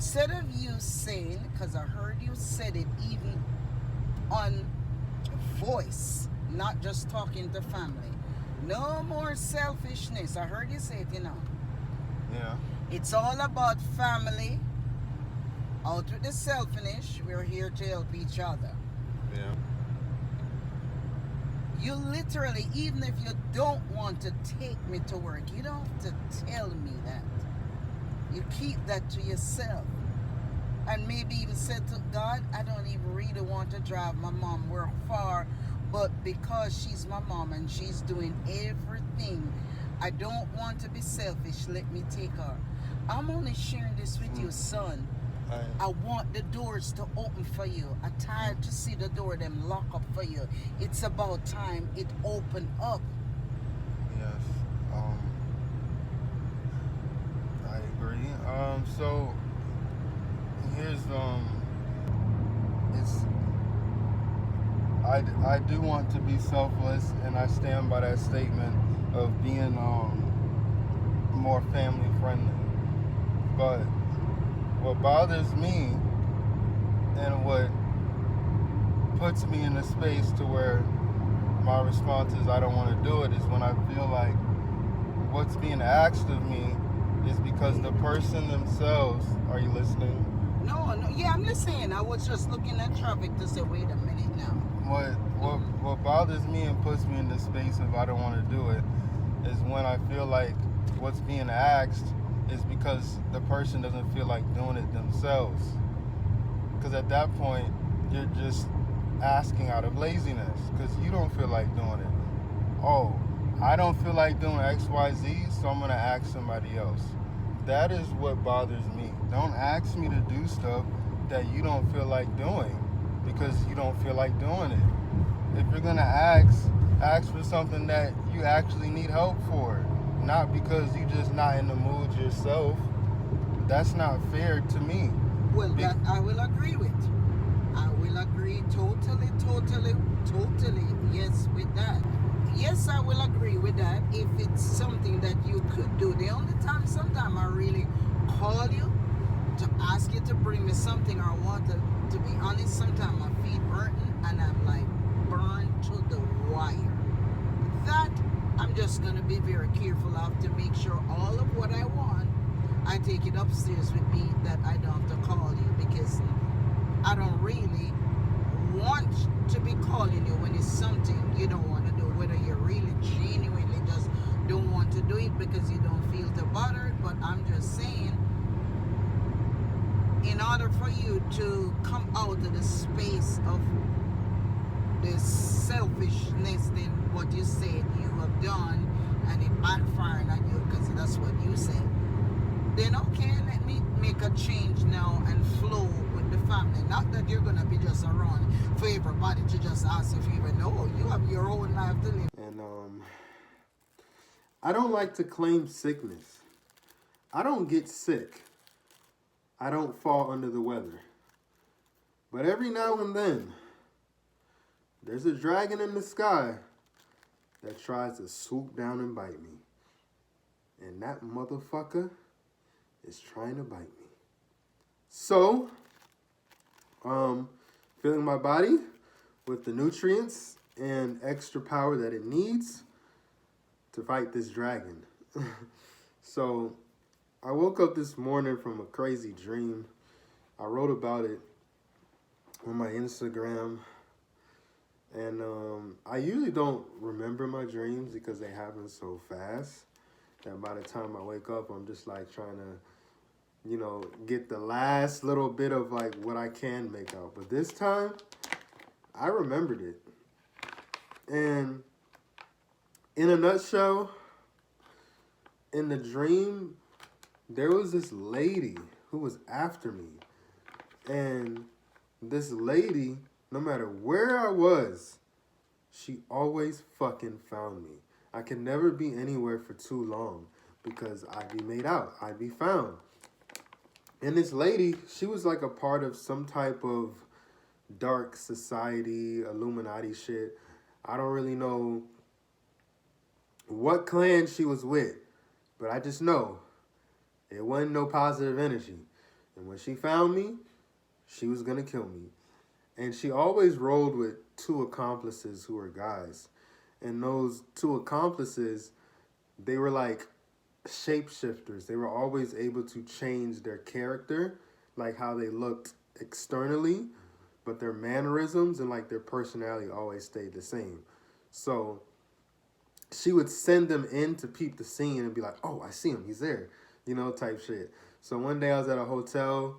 instead of you saying, because I heard you said it even on voice, not just talking to family. No more selfishness. I heard you say it. Yeah. It's all about family. Out with the selfishness. We're here to help each other. Yeah. You literally, even if you don't want to take me to work, you don't have to tell me that. You keep that to yourself. And maybe even said to God, I don't even really want to drive my mom. We're far, but because she's my mom and she's doing everything, I don't want to be selfish. Let me take her. I'm only sharing this with you, son. I want the doors to open for you. I'm tired to see the door them lock up for you. It's about time it opened up. Yes. I agree. So here's it's I do want to be selfless, and I stand by that statement of being more family friendly. But what bothers me and what puts me in a space to where my response is I don't want to do it is when I feel like what's being asked of me is because the person themselves, are you listening? No, yeah, I'm listening. I was just looking at traffic to say, wait a minute now. What bothers me and puts me in the space of I don't want to do it is when I feel like what's being asked is because the person doesn't feel like doing it themselves. Because at that point, you're just asking out of laziness because you don't feel like doing it. Oh, I don't feel like doing X, Y, Z, so I'm going to ask somebody else. That is what bothers me. Don't ask me to do stuff that you don't feel like doing because you don't feel like doing it. If you're going to ask for something that you actually need help for, not because you're just not in the mood yourself. That's not fair to me. Well, that I will agree with. I will agree totally, yes, with that. Yes, I will agree with that if it's something that you could do. The only time, sometimes I really call you to ask you to bring me something or want to be honest, sometimes my feet hurting and I'm like burned to the wire. That I'm just going to be very careful of to make sure all of what I want, I take it upstairs with me, that I don't have to call you, because I don't really want to be calling you when it's something you don't want to do, whether you really genuinely just don't want to do it because you don't feel too bothered. But I'm just saying, in order for you to come out of the space of this selfishness, then what you said you have done and it backfired on you because that's what you said, then okay, let me make a change now and flow with the family. Not that you're gonna be just around for everybody to just ask if you even know. You have your own life to live. And I don't like to claim sickness. I don't get sick. I don't fall under the weather. But every now and then, there's a dragon in the sky that tries to swoop down and bite me. And that motherfucker is trying to bite me. So, filling my body with the nutrients and extra power that it needs to fight this dragon. So, I woke up this morning from a crazy dream. I wrote about it on my Instagram. And I usually don't remember my dreams because they happen so fast that by the time I wake up, I'm just like trying to, get the last little bit of like what I can make out. But this time, I remembered it. And in a nutshell, in the dream, there was this lady who was after me. And this lady, no matter where I was, she always fucking found me. I can never be anywhere for too long because I'd be made out. I'd be found. And this lady, she was like a part of some type of dark society, Illuminati shit. I don't really know what clan she was with, but I just know it wasn't no positive energy. And when she found me, she was gonna kill me. And she always rolled with two accomplices who were guys. And those two accomplices, they were like shapeshifters. They were always able to change their character, like how they looked externally, but their mannerisms and like their personality always stayed the same. So she would send them in to peep the scene and be like, "Oh, I see him. He's there," type shit. So one day I was at a hotel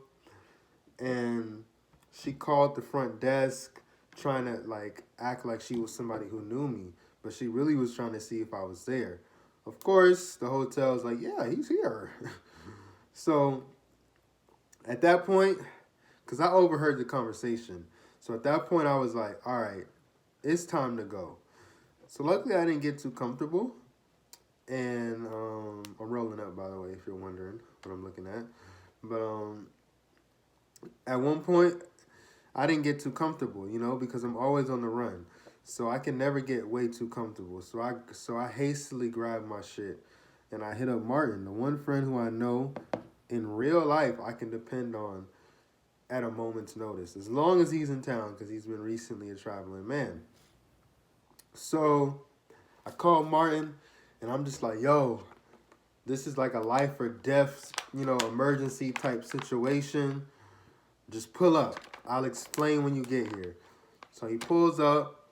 and she called the front desk trying to like act like she was somebody who knew me, but she really was trying to see if I was there. Of course, the hotel was like, "Yeah, he's here." So at that point, because I overheard the conversation, so at that point I was like, "All right, it's time to go." So luckily I didn't get too comfortable, and I'm rolling up by the way if you're wondering what I'm looking at. But at one point I didn't get too comfortable, because I'm always on the run. So I can never get way too comfortable. So I hastily grabbed my shit and I hit up Martin, the one friend who I know in real life I can depend on at a moment's notice, as long as he's in town, because he's been recently a traveling man. So I called Martin and I'm just like, "Yo, this is like a life or death, emergency type situation. Just pull up. I'll explain when you get here." So he pulls up,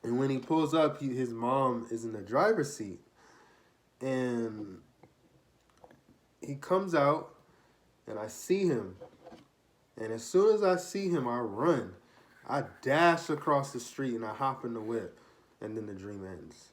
and when he pulls up, his mom is in the driver's seat. And he comes out, and I see him. And as soon as I see him, I run. I dash across the street, and I hop in the whip. And then the dream ends.